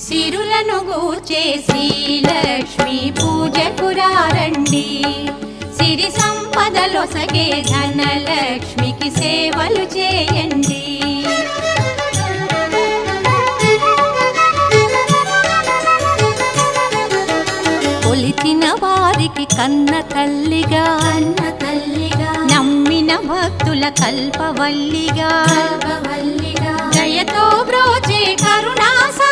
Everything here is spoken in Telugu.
సిరులను గూర్చే శ్రీలక్ష్మి పూజకు రండి. సిరి సంపదలొసగే ధనలక్ష్మికి సేవలు చేయండి. కొలిచిన వారికి కన్న తల్లిగా నమ్మిన భక్తుల కల్పవల్లిగా దయతో బ్రోచే కరుణాసా